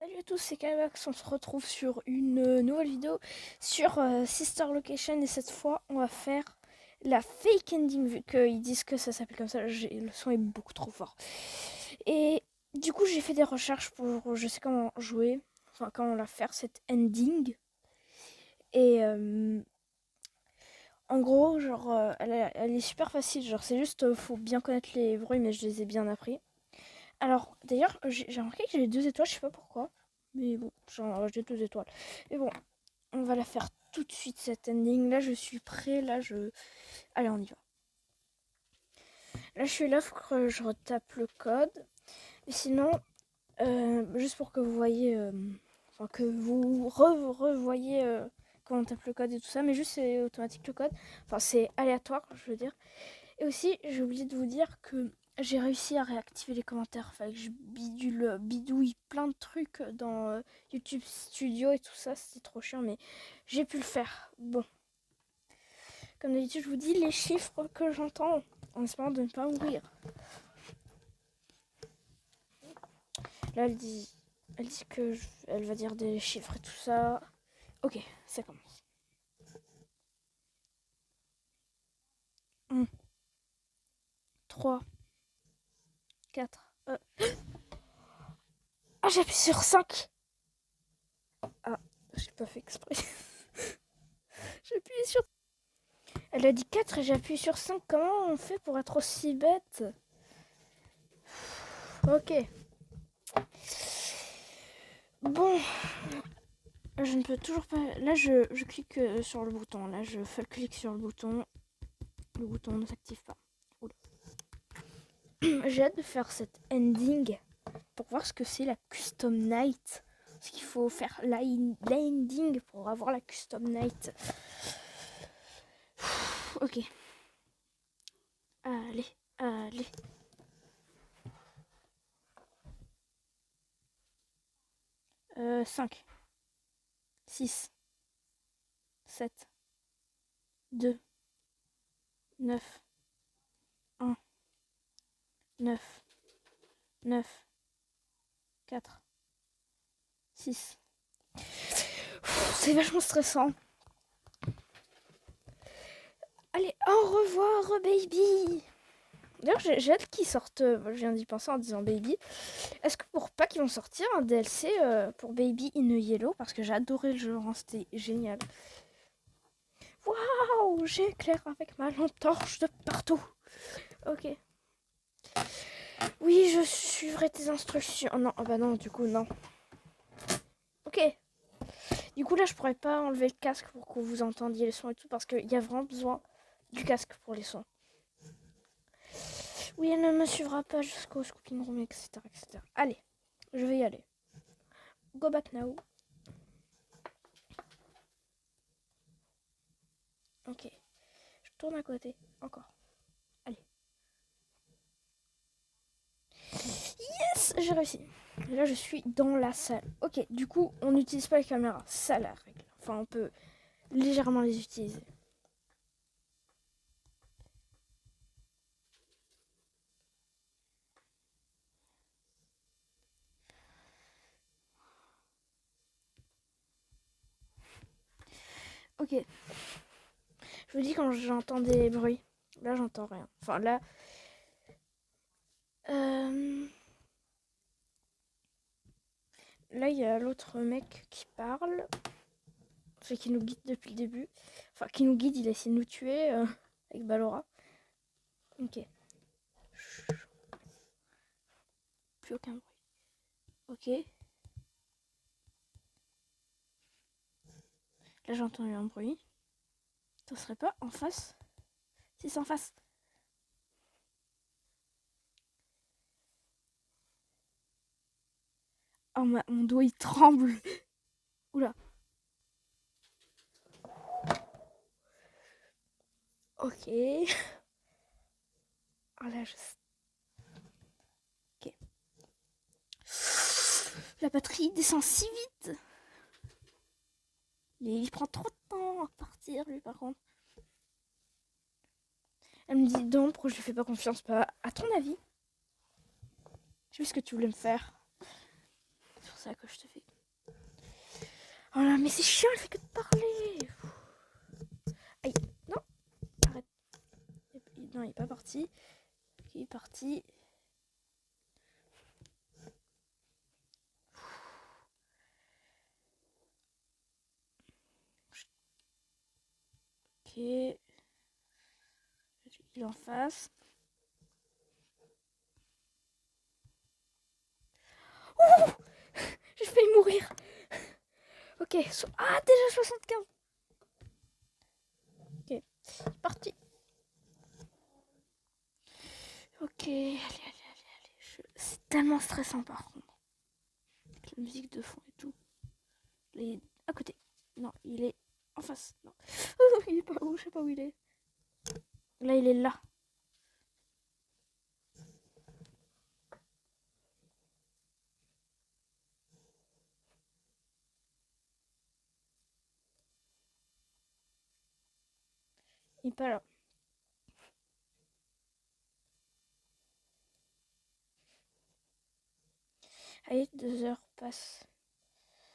Salut à tous, c'est Kamax, on se retrouve sur une nouvelle vidéo sur Sister Location et cette fois on va faire la fake ending vu qu'ils disent que ça s'appelle comme ça, le son est beaucoup trop fort. Et du coup j'ai fait des recherches pour je sais comment jouer, enfin comment la faire cette ending. Et en gros genre elle est super facile, genre c'est juste faut bien connaître les bruits mais je les ai bien appris. Alors, d'ailleurs, j'ai remarqué que j'ai 2 étoiles, je sais pas pourquoi. Mais bon, genre, j'ai 2 étoiles. Et bon, on va la faire tout de suite, cette ending. Là, je suis prêt. Allez, on y va. Là, je suis là, faut que je retape le code. Et sinon, juste pour que vous voyez... enfin, que vous revoyez comment on tape le code et tout ça. Mais juste, c'est automatique le code. Enfin, c'est aléatoire, je veux dire. Et aussi, j'ai oublié de vous dire que j'ai réussi à réactiver les commentaires. Fallait que je bidouille plein de trucs dans YouTube Studio et tout ça. C'était trop chiant, mais j'ai pu le faire. Bon, comme d'habitude, je vous dis les chiffres que j'entends en espérant de ne pas mourir. Là, elle dit que elle va dire des chiffres et tout ça. Ok, ça commence. 1, 3, 4. Ah, j'appuie sur 5. Ah, j'ai pas fait exprès. J'appuie sur... Elle a dit 4 et j'appuie sur 5. Comment on fait pour être aussi bête? Ok. Bon, je ne peux toujours pas... Là, je clique sur le bouton. Là, je fais le clic sur le bouton. Le bouton ne s'active pas. J'ai hâte de faire cette ending pour voir ce que c'est la custom night. Parce qu'il faut faire la ending pour avoir la custom night. Ok. Allez, allez. 5, 6, 7, 2, 9, 1, 9, 9, 4, 6. C'est vachement stressant. Allez, au revoir, baby. D'ailleurs, j'ai hâte qu'ils sortent. Je viens d'y penser en disant baby. Est-ce que pour pas qu'ils vont sortir un DLC pour Baby in Yellow? Parce que j'ai adoré le jeu, hein, c'était génial. Waouh, j'éclaire avec ma lampe torche de partout. Ok. Oui, je suivrai tes instructions. Oh non, bah non, du coup, non. Ok. Du coup, là, je pourrais pas enlever le casque pour que vous entendiez les sons et tout, parce qu'il y a vraiment besoin du casque pour les sons. Oui, elle ne me suivra pas jusqu'au scooping room, etc., etc. Allez, je vais y aller. Go back now. Ok. Je tourne à côté. Encore. Allez. Yes, j'ai réussi. Et là, je suis dans la salle. Ok, du coup, on n'utilise pas les caméras. Ça, la règle. Enfin, on peut légèrement les utiliser. Ok. Je vous dis quand j'entends des bruits. Là, j'entends rien. Enfin, là... Là, il y a l'autre mec qui parle. Celui qui nous guide depuis le début. Enfin, qui nous guide, il a essayé de nous tuer avec Ballora. Ok. Plus aucun bruit. Ok. Là, j'ai entendu un bruit. Ça serait pas en face? Si, c'est en face. Oh, mon dos, il tremble. Oula. Ok. Ah là, je... Ok. La batterie descend si vite. Il prend trop de temps à partir, lui, par contre. Elle me dit donc, pourquoi je lui fais pas confiance? Pas à ton avis. Je sais ce que tu voulais me faire. ça que je te fais. Oh là, mais c'est chiant, elle fait que de parler. Aïe, non, arrête. Non, il est pas parti. Il est parti. Ok. Il est en face. Oh, j'ai failli mourir. Ok. Ah, déjà 75. Ok. C'est parti. Ok. Allez, allez, allez, allez. C'est tellement stressant par contre. Avec la musique de fond et tout. Il est à côté. Non, il est en face. Non. Il est pas où, je sais pas où il est. Là, il est là. Il est pas là. Allez, 2 heures passent.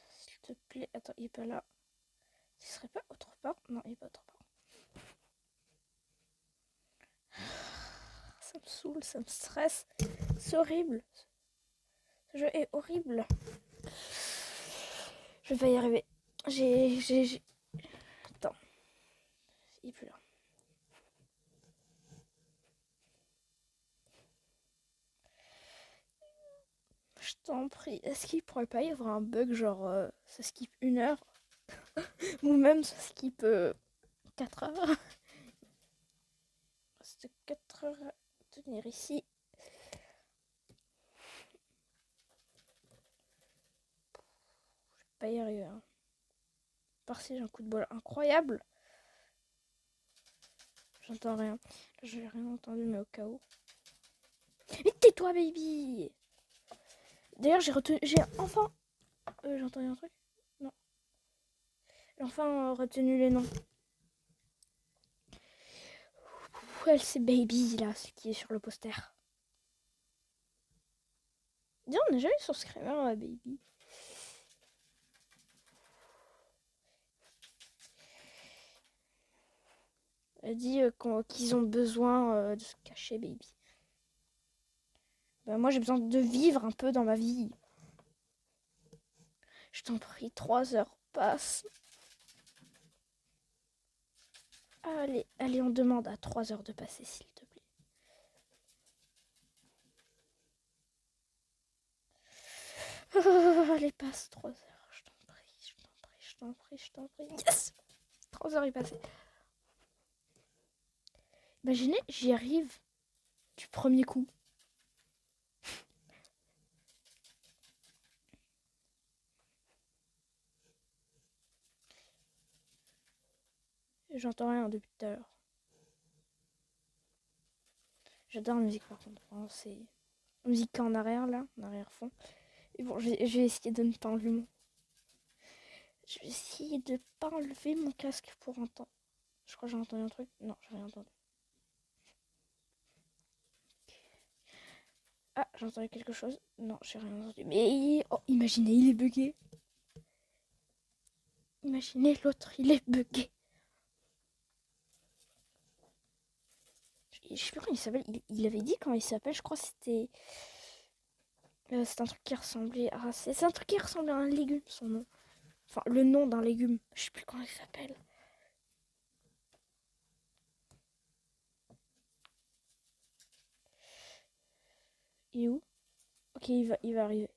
S'il te plaît. Attends, il est pas là. Il serait pas autre part? Non, il est pas autre part. Ça me saoule, ça me stresse. C'est horrible. Ce jeu est horrible. Je vais y arriver. Attends. Il est plus là. Je t'en prie. Est-ce qu'il pourrait pas y avoir un bug genre ça skip 1 heure? Ou même ça skip 4 heures? C'est 4 heures à tenir ici. Je vais pas y arriver. Hein. Par si j'ai un coup de bol incroyable. J'entends rien. J'ai rien entendu, mais au cas où. Mais tais-toi, baby! D'ailleurs, j'ai enfin. J'ai entendu un truc? Non. J'ai enfin retenu les noms. Elle, c'est Baby, là, ce qui est sur le poster. Dis, on n'est jamais sur Screamer, Baby. Elle dit qu'ils ont besoin de se cacher, Baby. Ben, moi, j'ai besoin de vivre un peu dans ma vie. Je t'en prie, 3 heures passent. Allez, allez, on demande à 3 heures de passer, s'il te plaît. Allez, passe 3 heures. Je t'en prie, je t'en prie, je t'en prie, je t'en prie. Yes! 3 heures est passé. Imaginez, j'y arrive du premier coup. J'entends rien depuis tout à l'heure. J'adore la musique par contre. Vraiment, c'est musique en arrière là, en arrière-fond. Et bon, je vais essayer de ne pas enlever mon. Je vais essayer de pas enlever mon casque pour entendre. Je crois que j'ai entendu un truc. Non, j'ai rien entendu. Ah, j'ai entendu quelque chose. Non, j'ai rien entendu. Mais oh, imaginez, il est bugué. Imaginez l'autre, il est bugué. Je sais plus comment il s'appelle. Il avait dit comment il s'appelle. Je crois que c'était. C'est un truc qui ressemblait à. C'est un truc qui ressemblait à un légume, son nom. Enfin, le nom d'un légume. Je sais plus comment il s'appelle. Il est où? Ok, il va arriver.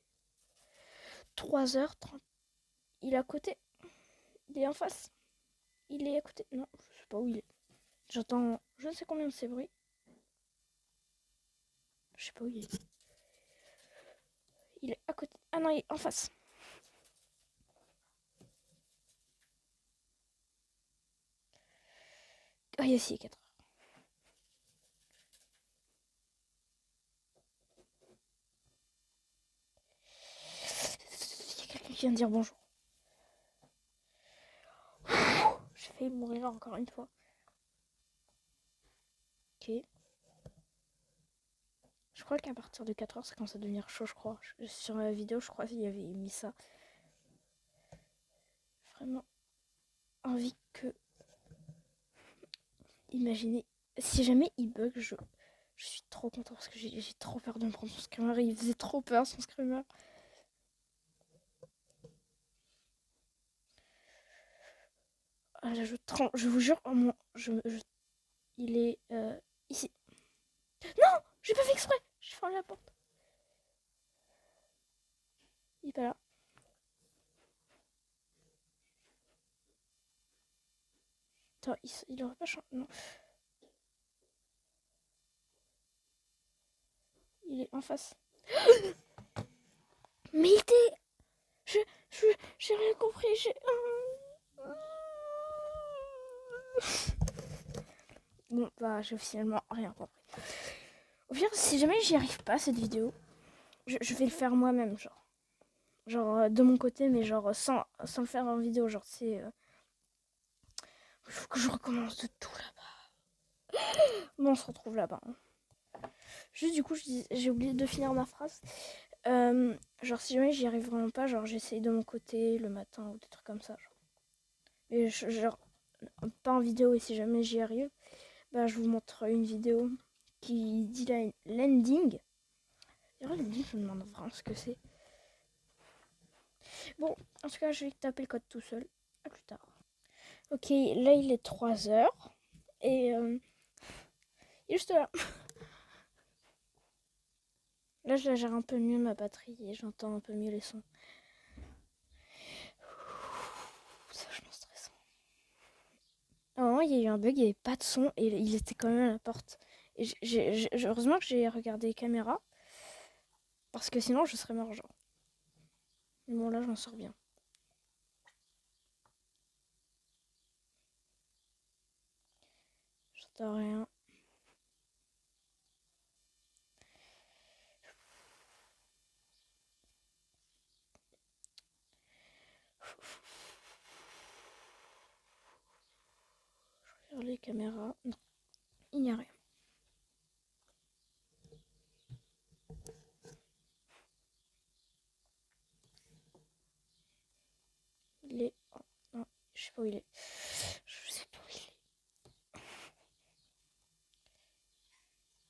3h30. Il est à côté. Il est en face. Il est à côté. Non, je sais pas où il est. J'entends je ne sais combien de ces bruits. Je sais pas où il est. Il est à côté. Ah non, il est en face. Ah, il est ici, 4 heures. Il y a quelqu'un qui vient de dire bonjour. J'ai failli mourir encore une fois. Ok. Je crois qu'à partir de 4h, ça commence à devenir chaud, je crois. Sur ma vidéo, je crois qu'il y avait mis ça. Vraiment envie que... Imaginez, si jamais il bug, je suis trop content parce que j'ai trop peur de me prendre son screamer. Il faisait trop peur, son screamer. Ah là, je tremble, je vous jure, il est ici. Non, j'ai pas fait exprès. J'ai fermé la porte. Il est pas là. Attends, il aurait pas changé. Non. Il est en face. Mais il était... J'ai rien compris. Bon, bah, j'ai officiellement rien compris. Au pire, si jamais j'y arrive pas, cette vidéo, je vais le faire moi-même, genre. Genre, de mon côté, mais genre, sans le faire en vidéo. Genre, c'est... Il faut que je recommence de tout là-bas. Bon, on se retrouve là-bas. Juste, du coup, j'ai oublié de finir ma phrase. Genre, si jamais j'y arrive vraiment pas, genre, j'essaye de mon côté le matin ou des trucs comme ça. Genre. Mais genre, pas en vidéo, et si jamais j'y arrive, bah, je vous montre une vidéo qui dit l'ending. D'ailleurs, l'ending, je me demande vraiment ce que c'est. Bon, en tout cas, je vais taper le code tout seul. À plus tard. Ok, là, il est 3h. Et il est juste là. Là, je la gère un peu mieux ma batterie et j'entends un peu mieux les sons. C'est vachement stressant. À un moment, il y a eu un bug, il n'y avait pas de son et il était quand même à la porte. Et heureusement que j'ai regardé les caméras parce que sinon, je serais mort, genre. Mais bon, là, je m'en sors bien. J'entends rien. Je regarde les caméras. Non, il n'y a rien. Il est... Oh, non, je sais pas où il est. Je sais pas où il est.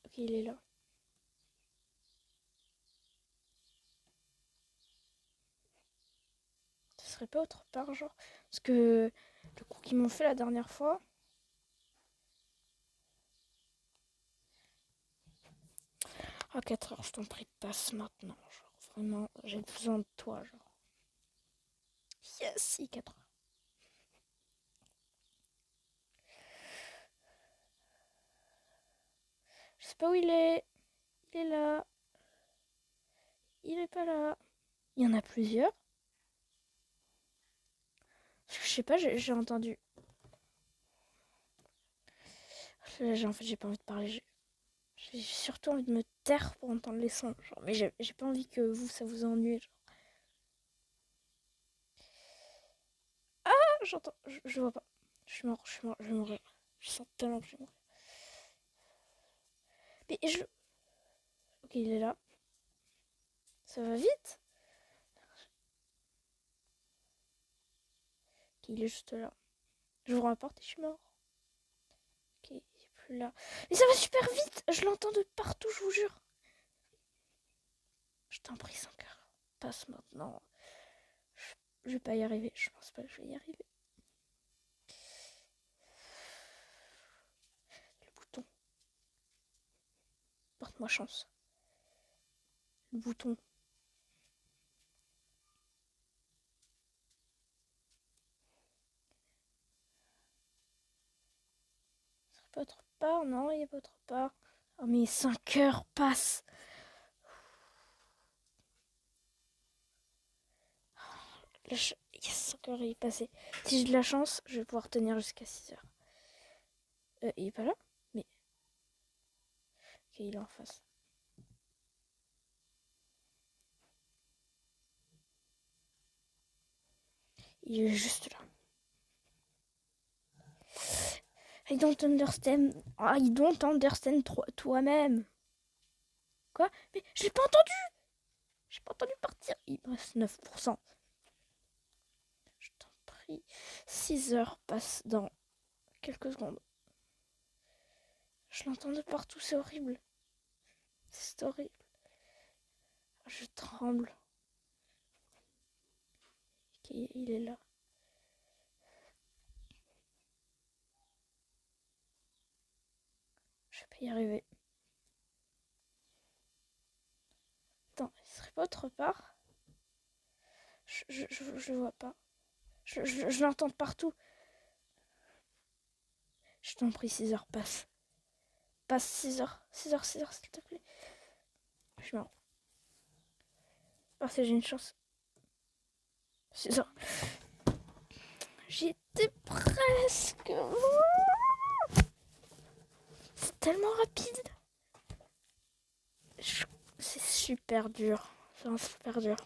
Ok, il est là. Ce serait pas autre part, genre. Parce que le coup qu'ils m'ont fait la dernière fois... À 4h, je t'en prie, passe maintenant. Genre, vraiment, j'ai besoin de toi, genre. Yes, si, 4h. Je sais pas où il est. Il est là. Il est pas là. Il y en a plusieurs. Je sais pas, j'ai entendu. En fait, j'ai pas envie de parler. J'ai surtout envie de me taire pour entendre les sons. Genre, mais j'ai pas envie que vous, ça vous ennuie. Genre. Ah, j'entends. Je vois pas. Je suis mort, je vais mourir. Je sens tellement que je vais mourir. Mais je... Ok, il est là. Ça va vite. Ok, il est juste là. J'ouvre la porte et je suis mort. Ok, il est plus là. Mais ça va super vite. Je l'entends de partout, je vous jure. Je t'en prie, 5h. Passe maintenant. Je vais pas y arriver. Je pense pas que je vais y arriver. Le bouton. Porte-moi chance. Le bouton. Ça serait pas autre part? Non, il n'y a pas autre part. Oh, mais 5h passent. Yes, 5h est passé. Si j'ai de la chance, je vais pouvoir tenir jusqu'à 6h. Il est pas là? Mais. Ok, il est en face. Il est juste là. I don't understand. I don't understand toi-même. Quoi? Mais j'ai pas entendu! J'ai pas entendu partir. Il me reste 9%. Je t'en prie. 6 heures passent dans quelques secondes. Je l'entends de partout, c'est horrible. C'est horrible. Je tremble. Ok, il est là. Je vais pas y arriver. Attends, il serait pas autre part? Je vois pas. Je l'entends de partout. Je t'en prie, 6 heures passe. Passe 6 heures. 6 heures, 6 heures, s'il te plaît. Je suis mort. Parce que j'ai une chance. 6 heures. J'y étais presque. C'est tellement rapide. C'est super dur. C'est super dur.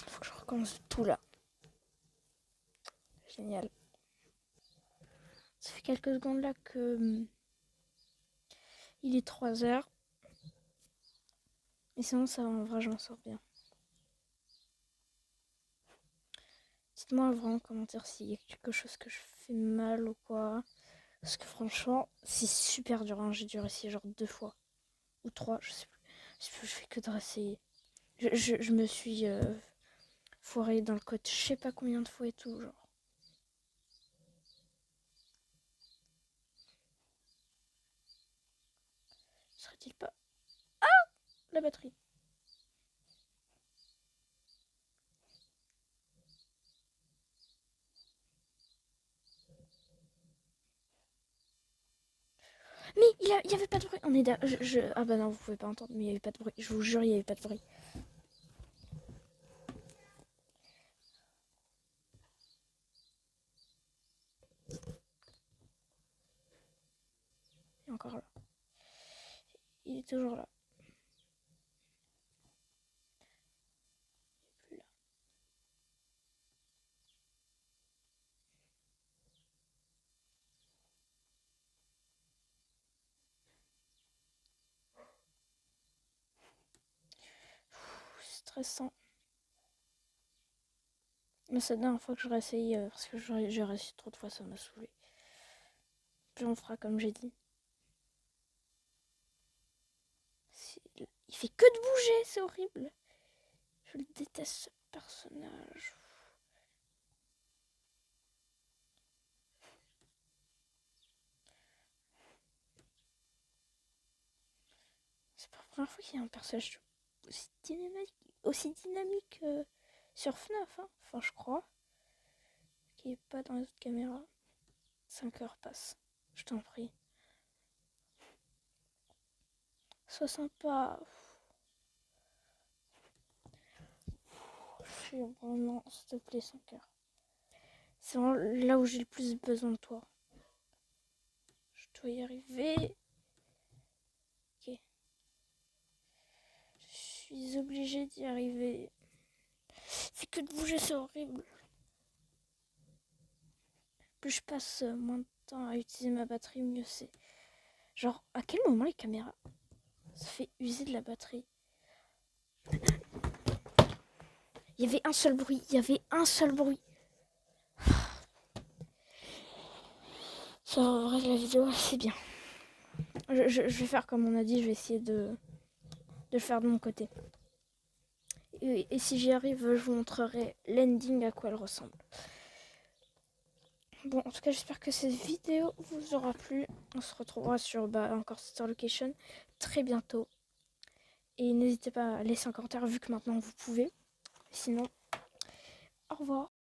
Faut que je recommence tout là. Génial. Ça fait quelques secondes là que il est 3 heures. Et sinon ça va, en vrai je m'en sors bien. Dites-moi vraiment en commentaire s'il y a quelque chose que je fais mal ou quoi. Parce que franchement, c'est super dur. Hein. J'ai dû réessayer genre 2 fois. Ou 3, je sais plus. Je fais que de réessayer. Je me suis foirée dans le code je sais pas combien de fois et tout. Genre. Serait-il pas... Ah, la batterie. Mais il y avait pas de bruit. On est Ah bah non, vous pouvez pas entendre, mais il y avait pas de bruit. Je vous jure, il y avait pas de bruit. Il est encore là. Il est toujours là. Il est plus là. C'est stressant. Mais c'est la dernière fois que je réessaye parce que j'ai réussi trop de fois, ça m'a saoulé. Puis on fera comme j'ai dit. Il fait que de bouger, c'est horrible. Je le déteste ce personnage. C'est pas la première fois qu'il y a un personnage aussi dynamique sur FNAF. Hein. Enfin, je crois. Qui est pas dans les autres caméras. 5 heures passent. Je t'en prie. Sois sympa. Je suis vraiment, s'il te plaît, 5 heures. C'est vraiment là où j'ai le plus besoin de toi. Je dois y arriver. Ok. Je suis obligée d'y arriver. C'est que de bouger, c'est horrible. Plus je passe moins de temps à utiliser ma batterie, mieux c'est. Genre, à quel moment les caméras ça fait user de la batterie? Il y avait un seul bruit. Ça, en vrai, la vidéo, c'est bien. Je vais faire comme on a dit, je vais essayer de le faire de mon côté. Et si j'y arrive, je vous montrerai l'ending à quoi elle ressemble. Bon, en tout cas, j'espère que cette vidéo vous aura plu. On se retrouvera sur encore Sister Location très bientôt. Et n'hésitez pas à laisser un commentaire vu que maintenant vous pouvez. Sinon, au revoir.